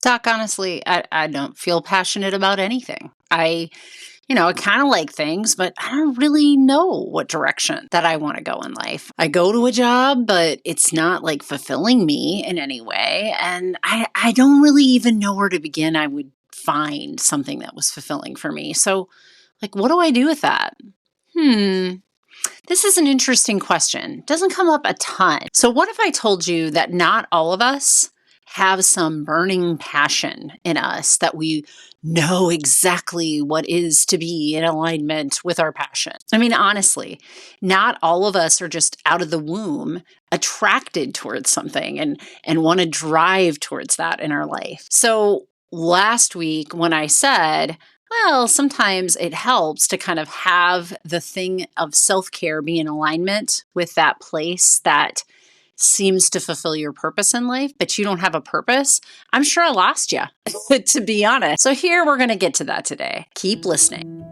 Doc, honestly, I don't feel passionate about anything. I kind of like things, but I don't really know what direction that I want to go in life. I go to a job, but it's not like fulfilling me in any way. And I don't really even know where to begin. I would find something that was fulfilling for me. So, like, what do I do with that? This is an interesting question. Doesn't come up a ton. So, what if I told you that not all of us have some burning passion in us, that we know exactly what is to be in alignment with our passion? I mean, honestly, not all of us are just out of the womb attracted towards something and want to drive towards that in our life. So, last week when I said, well, sometimes it helps to kind of have the thing of self-care be in alignment with that place that seems to fulfill your purpose in life, but you don't have a purpose. I'm sure I lost you, to be honest. So here we're going to get to that today. Keep listening.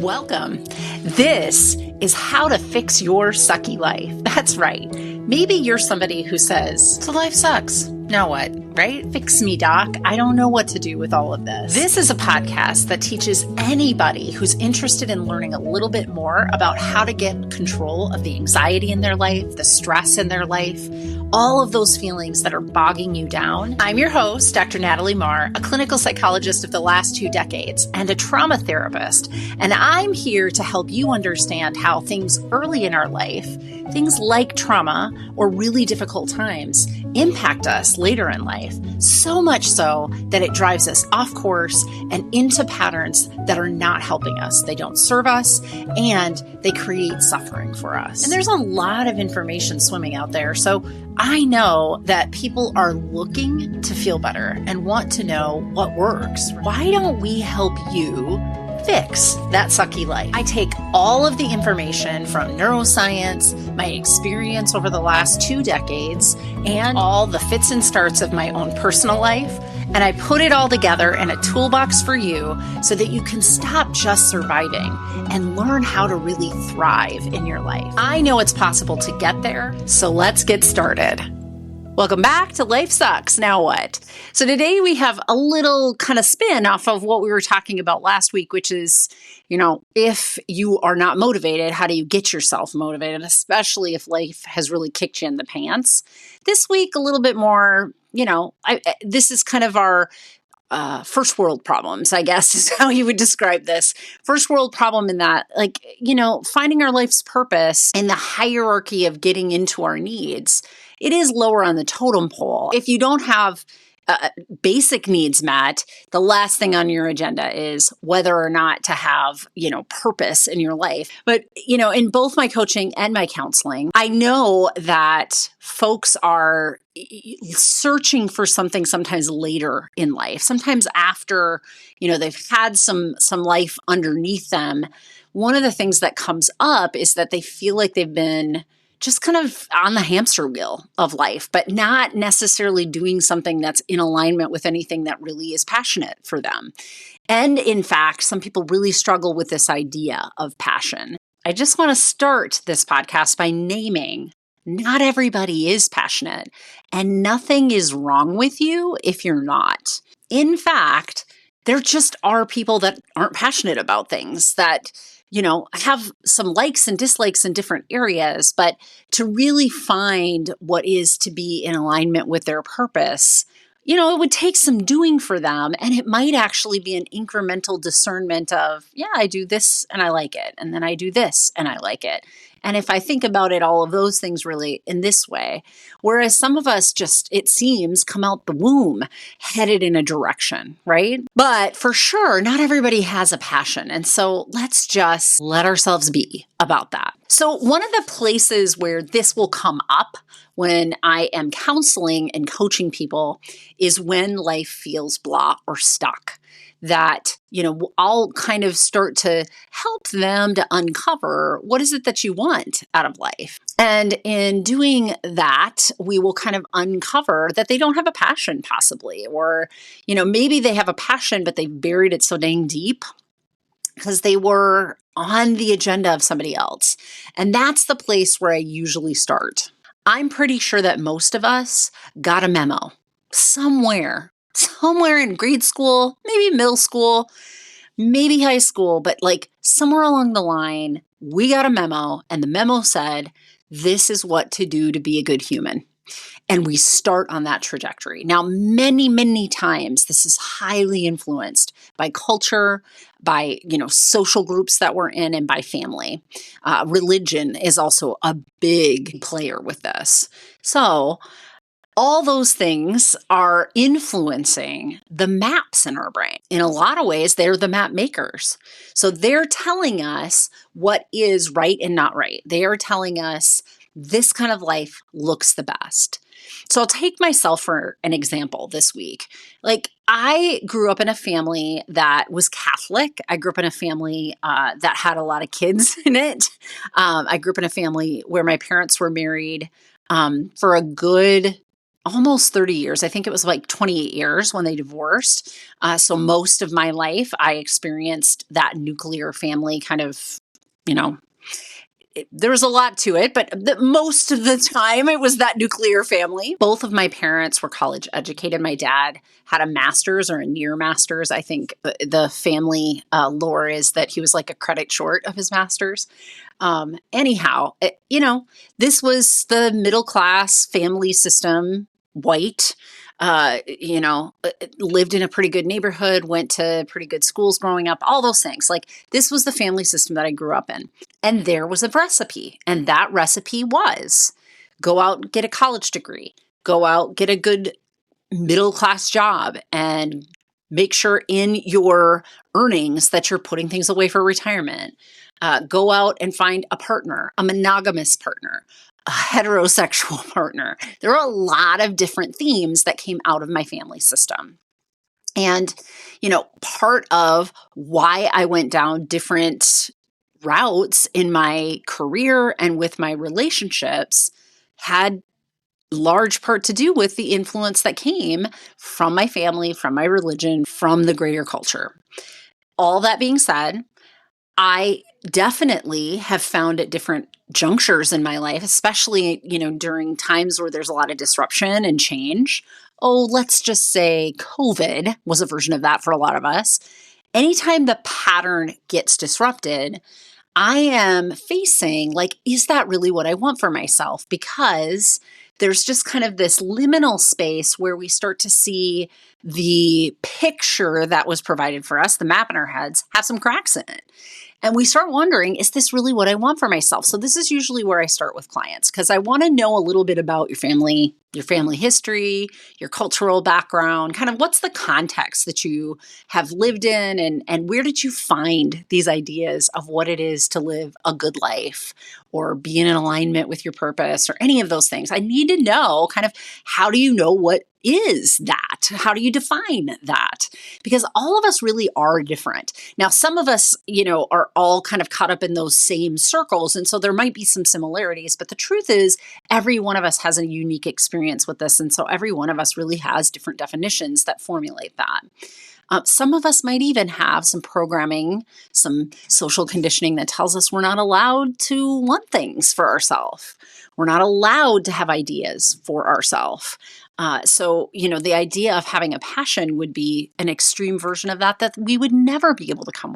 Welcome. This is how to fix your sucky life. That's right. Maybe you're somebody who says, so life sucks. Now what, right? Fix me, doc. I don't know what to do with all of this. This is a podcast that teaches anybody who's interested in learning a little bit more about how to get control of the anxiety in their life, the stress in their life, all of those feelings that are bogging you down. I'm your host, Dr. Natalie Marr, a clinical psychologist of the last 2 decades and a trauma therapist. And I'm here to help you understand how things early in our life, things like trauma or really difficult times, impact us later in life, so much so that it drives us off course and into patterns that are not helping us. They don't serve us and they create suffering for us. And there's a lot of information swimming out there. So I know that people are looking to feel better and want to know what works. Why don't we help you fix that sucky life? I take all of the information from neuroscience, my experience over the last 2 decades, and all the fits and starts of my own personal life, and I put it all together in a toolbox for you so that you can stop just surviving and learn how to really thrive in your life. I know it's possible to get there, so let's get started. Welcome back to Life Sucks, Now What? So today we have a little kind of spin off of what we were talking about last week, which is, if you are not motivated, how do you get yourself motivated, especially if life has really kicked you in the pants? This week, a little bit more, this is kind of our first world problems, I guess, is how you would describe this. First world problem in that, finding our life's purpose in the hierarchy of getting into our needs, it is lower on the totem pole. If you don't have basic needs met, the last thing on your agenda is whether or not to have, purpose in your life. But, in both my coaching and my counseling, I know that folks are searching for something sometimes later in life, sometimes after, they've had some life underneath them. One of the things that comes up is that they feel like they've been just kind of on the hamster wheel of life, but not necessarily doing something that's in alignment with anything that really is passionate for them. And in fact, some people really struggle with this idea of passion. I just want to start this podcast by naming not everybody is passionate, and nothing is wrong with you if you're not. In fact, there just are people that aren't passionate about things, that have some likes and dislikes in different areas, but to really find what is to be in alignment with their purpose, it would take some doing for them. And it might actually be an incremental discernment of, I do this and I like it. And then I do this and I like it. And if I think about it, all of those things really in this way, whereas some of us just, it seems, come out the womb headed in a direction, right? But for sure, not everybody has a passion. And so let's just let ourselves be about that. So one of the places where this will come up when I am counseling and coaching people is when life feels blah or stuck. That, I'll kind of start to help them to uncover what is it that you want out of life. And in doing that, we will kind of uncover that they don't have a passion possibly, or, maybe they have a passion, but they've buried it so dang deep because they were on the agenda of somebody else. And that's the place where I usually start. I'm pretty sure that most of us got a memo somewhere in grade school, maybe middle school, maybe high school, but like somewhere along the line, we got a memo and the memo said, this is what to do to be a good human. And we start on that trajectory. Now, many, many times, this is highly influenced by culture, by social groups that we're in, and by family. Religion is also a big player with this. So all those things are influencing the maps in our brain. In a lot of ways, they're the map makers. So they're telling us what is right and not right. They are telling us this kind of life looks the best. So I'll take myself for an example this week. Like, I grew up in a family that was Catholic. I grew up in a family that had a lot of kids in it. I grew up in a family where my parents were married for a good almost 30 years. I think it was like 28 years when they divorced. So most of my life, I experienced that nuclear family kind of, there was a lot to it, but most of the time it was that nuclear family. Both of my parents were college educated. My dad had a master's or a near master's. I think the family lore is that he was like a credit short of his master's. Anyhow, this was the middle class family system, white, lived in a pretty good neighborhood, went to pretty good schools growing up, all those things. Like, this was the family system that I grew up in. And there was a recipe. And that recipe was go out and get a college degree, go out, get a good middle class job, and make sure in your earnings that you're putting things away for retirement. Go out and find a partner, a monogamous partner, a heterosexual partner. There are a lot of different themes that came out of my family system. And, part of why I went down different routes in my career and with my relationships had large part to do with the influence that came from my family, from my religion, from the greater culture. All that being said, I definitely have found at different junctures in my life, especially, during times where there's a lot of disruption and change. Oh, let's just say COVID was a version of that for a lot of us. Anytime the pattern gets disrupted, I am facing, like, is that really what I want for myself? Because there's just kind of this liminal space where we start to see the picture that was provided for us, the map in our heads, have some cracks in it. And we start wondering, is this really what I want for myself? So this is usually where I start with clients, because I want to know a little bit about your family history, your cultural background, kind of what's the context that you have lived in, and where did you find these ideas of what it is to live a good life or be in alignment with your purpose or any of those things. I need to know kind of, how do you know what is that? How do you define that? Because all of us really are different. Now, some of us, are all kind of caught up in those same circles. And so there might be some similarities, but the truth is every one of us has a unique experience with this. And so every one of us really has different definitions that formulate that. Some of us might even have some programming, some social conditioning that tells us we're not allowed to want things for ourselves. We're not allowed to have ideas for ourselves. So, the idea of having a passion would be an extreme version of that we would never be able to come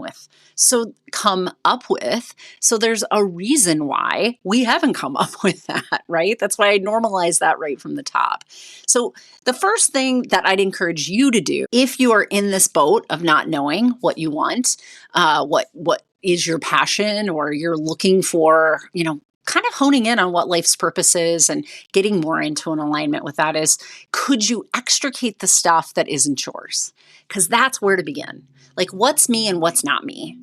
up with. So there's a reason why we haven't come up with that, right? That's why I normalize that right from the top. So the first thing that I'd encourage you to do, if you are in this boat of not knowing what you want, what is your passion, or you're looking for, kind of honing in on what life's purpose is and getting more into an alignment with that, is, could you extricate the stuff that isn't yours? Because that's where to begin. Like, what's me and what's not me?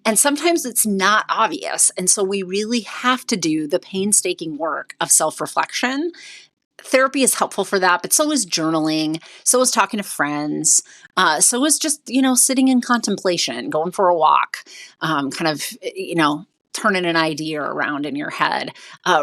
And sometimes it's not obvious. And so we really have to do the painstaking work of self-reflection. Therapy is helpful for that, but so is journaling, so is talking to friends, so is just, sitting in contemplation, going for a walk, kind of, turning an idea around in your head,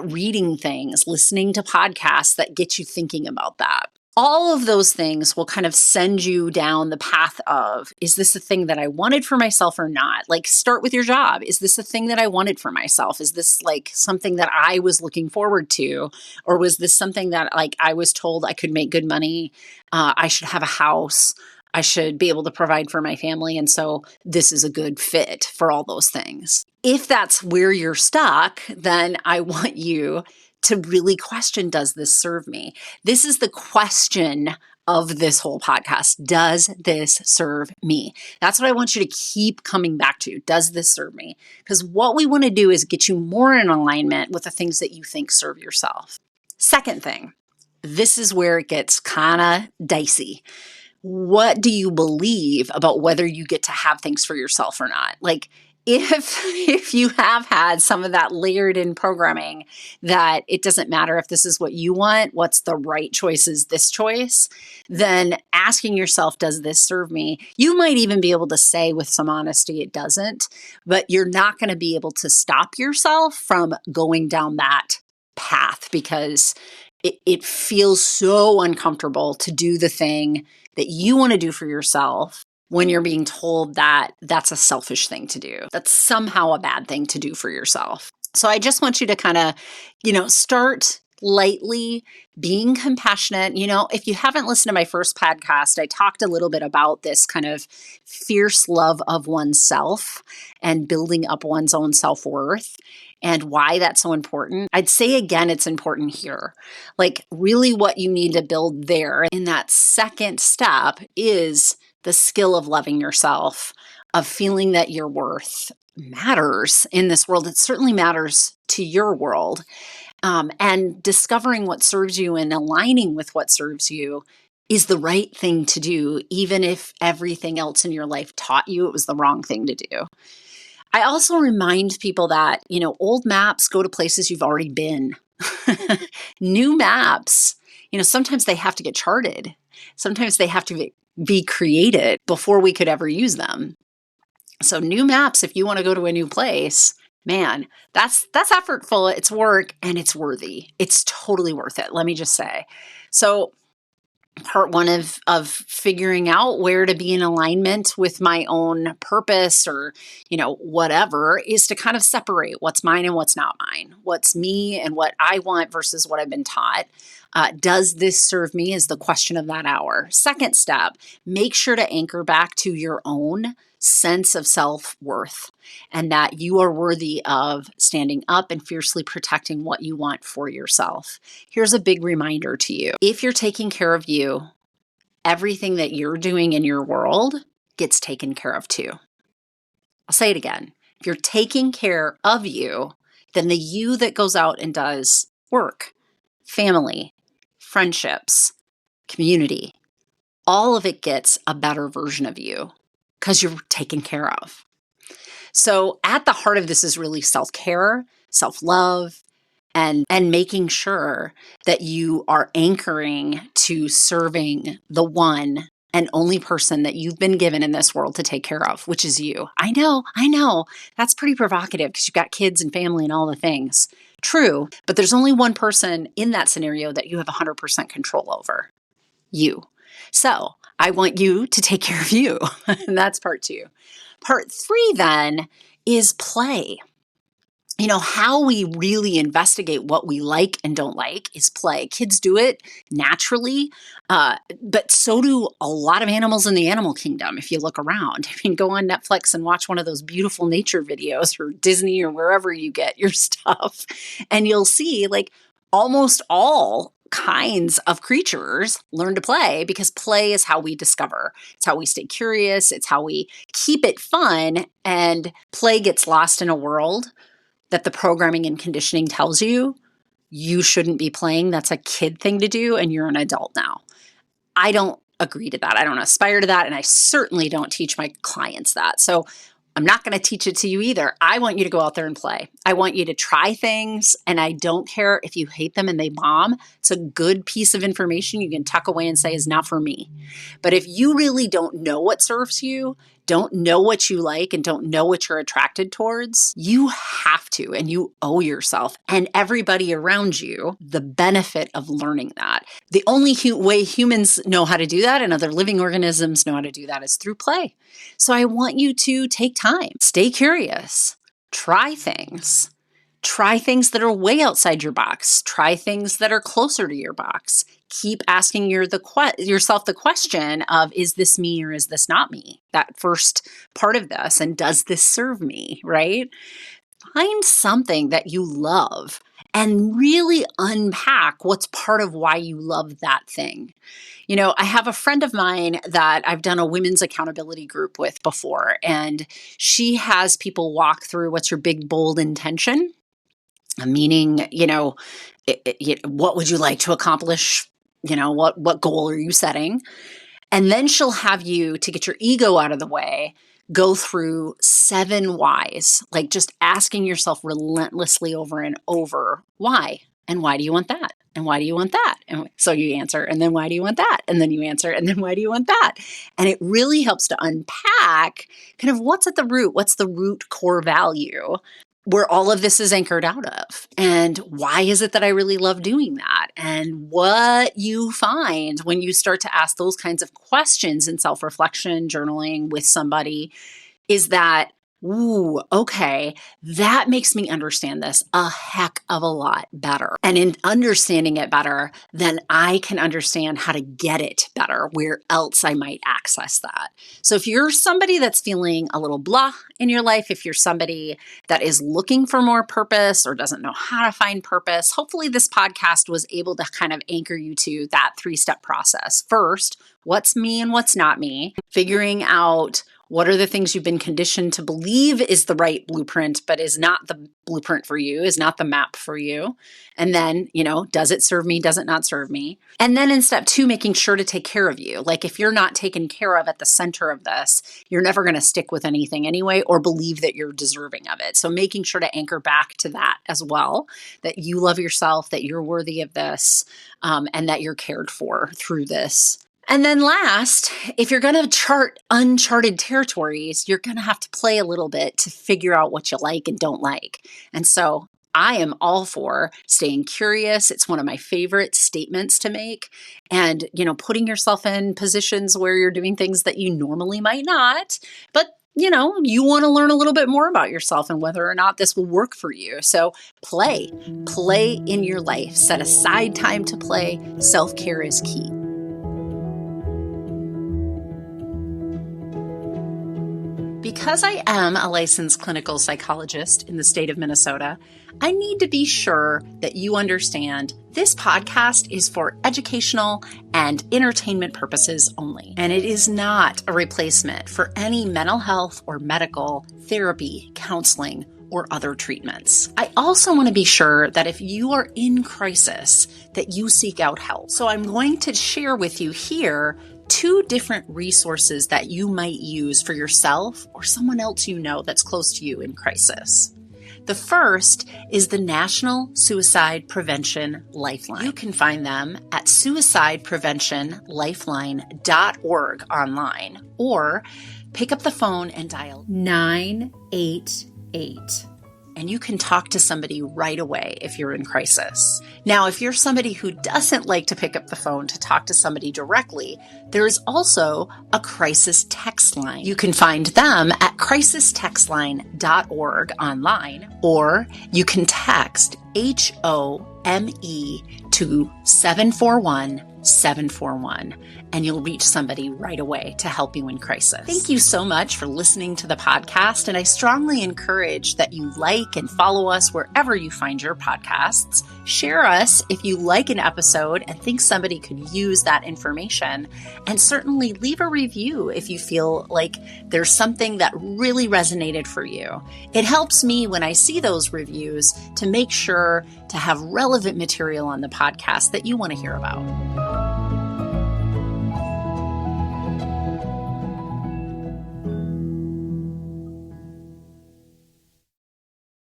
reading things, listening to podcasts that get you thinking about that. All of those things will kind of send you down the path of, is this a thing that I wanted for myself or not? Like, start with your job. Is this a thing that I wanted for myself? Is this like something that I was looking forward to? Or was this something that like I was told I could make good money? I should have a house. I should be able to provide for my family. And so this is a good fit for all those things. If that's where you're stuck, then I want you to really question, does this serve me? This is the question of this whole podcast. Does this serve me? That's what I want you to keep coming back to. Does this serve me? Because what we want to do is get you more in alignment with the things that you think serve yourself. Second thing, this is where it gets kind of dicey. What do you believe about whether you get to have things for yourself or not? Like, if you have had some of that layered in programming that it doesn't matter if this is what you want, what's the right choice is this choice, then asking yourself, does this serve me? You might even be able to say with some honesty it doesn't, but you're not going to be able to stop yourself from going down that path because it feels so uncomfortable to do the thing that you want to do for yourself when you're being told that that's a selfish thing to do. That's somehow a bad thing to do for yourself. So I just want you to kind of, start lightly, being compassionate. If you haven't listened to my first podcast, I talked a little bit about this kind of fierce love of oneself and building up one's own self-worth and why that's so important. I'd say again, it's important here. Like really what you need to build there in that second step is the skill of loving yourself, of feeling that your worth matters in this world. It certainly matters to your world. And discovering what serves you and aligning with what serves you is the right thing to do, even if everything else in your life taught you it was the wrong thing to do. I also remind people that, old maps go to places you've already been. New maps, sometimes they have to get charted. Sometimes they have to be created before we could ever use them. So new maps, if you want to go to a new place, man, that's effortful, it's work, and it's worthy. It's totally worth it, let me just say. So part one of figuring out where to be in alignment with my own purpose or, whatever is to kind of separate what's mine and what's not mine, what's me and what I want versus what I've been taught. Does this serve me is the question of that hour. Second step, make sure to anchor back to your own sense of self-worth and that you are worthy of standing up and fiercely protecting what you want for yourself. Here's a big reminder to you. If you're taking care of you, everything that you're doing in your world gets taken care of too. I'll say it again. If you're taking care of you, then the you that goes out and does work, family, friendships, community, all of it gets a better version of you because you're taken care of. So at the heart of this is really self-care, self-love, and making sure that you are anchoring to serving the one and only person that you've been given in this world to take care of, which is you. I know. That's pretty provocative because you've got kids and family and all the things. True, but there's only one person in that scenario that you have 100% control over. You. So I want you to take care of you. And that's part two. Part three then is play. How we really investigate what we like and don't like is play. Kids do it naturally, but so do a lot of animals in the animal kingdom if you look around. Go on Netflix and watch one of those beautiful nature videos or Disney or wherever you get your stuff, and you'll see almost all kinds of creatures learn to play because play is how we discover. It's how we stay curious. It's how we keep it fun, and play gets lost in a world that the programming and conditioning tells you shouldn't be playing. That's a kid thing to do, and you're an adult now. I don't agree to that. I don't aspire to that, and I certainly don't teach my clients that. So I'm not going to teach it to you either. I want you to go out there and play. I want you to try things, and I don't care if you hate them and they bomb. It's a good piece of information you can tuck away and say is not for me. But if you really don't know what serves you, don't know what you like and don't know what you're attracted towards, you have to, and you owe yourself and everybody around you the benefit of learning that. The only way humans know how to do that and other living organisms know how to do that is through play. So I want you to take time, stay curious, try things that are way outside your box, try things that are closer to your box. Keep asking yourself the question of, is this me or is this not me? That first part of this, and does this serve me, right? Find something that you love and really unpack what's part of why you love that thing. I have a friend of mine that I've done a women's accountability group with before, and she has people walk through what's your big, bold intention, meaning, what would you like to accomplish? What goal are you setting? And then she'll have you, to get your ego out of the way, go through 7 whys, like just asking yourself relentlessly over and over, why? And why do you want that? And why do you want that? And so you answer, and then why do you want that? And then you answer, and then why do you want that? And it really helps to unpack kind of what's at the root, what's the root core value where all of this is anchored out of. And why is it that I really love doing that? And what you find when you start to ask those kinds of questions in self-reflection, journaling with somebody, is that, ooh, okay, that makes me understand this a heck of a lot better. And in understanding it better, then I can understand how to get it better, where else I might access that. So if you're somebody that's feeling a little blah in your life, if you're somebody that is looking for more purpose or doesn't know how to find purpose, hopefully this podcast was able to kind of anchor you to that 3-step process. First, what's me and what's not me, figuring out what are the things you've been conditioned to believe is the right blueprint, but is not the blueprint for you, is not the map for you? And then, does it serve me? Does it not serve me? And then in step 2, making sure to take care of you. Like if you're not taken care of at the center of this, you're never going to stick with anything anyway, or believe that you're deserving of it. So making sure to anchor back to that as well, that you love yourself, that you're worthy of this, and that you're cared for through this. And then last, if you're going to chart uncharted territories, you're going to have to play a little bit to figure out what you like and don't like. And so I am all for staying curious. It's one of my favorite statements to make. And, putting yourself in positions where you're doing things that you normally might not, but you want to learn a little bit more about yourself and whether or not this will work for you. So play in your life, set aside time to play. Self-care is key. Because I am a licensed clinical psychologist in the state of Minnesota, I need to be sure that you understand this podcast is for educational and entertainment purposes only, and it is not a replacement for any mental health or medical therapy, counseling, or other treatments. I also want to be sure that if you are in crisis, that you seek out help. So I'm going to share with you here 2 different resources that you might use for yourself or someone else that's close to you in crisis. The first is the National Suicide Prevention Lifeline. You can find them at suicidepreventionlifeline.org online, or pick up the phone and dial 988. And you can talk to somebody right away if you're in crisis. Now, if you're somebody who doesn't like to pick up the phone to talk to somebody directly, there is also a crisis text line. You can find them at crisistextline.org online, or you can text HOME to 741-741, and you'll reach somebody right away to help you in crisis. Thank you so much for listening to the podcast, and I strongly encourage that you like and follow us wherever you find your podcasts. Share us if you like an episode and think somebody could use that information, and certainly leave a review if you feel like there's something that really resonated for you. It helps me when I see those reviews to make sure to have relevant material on the podcast that you want to hear about.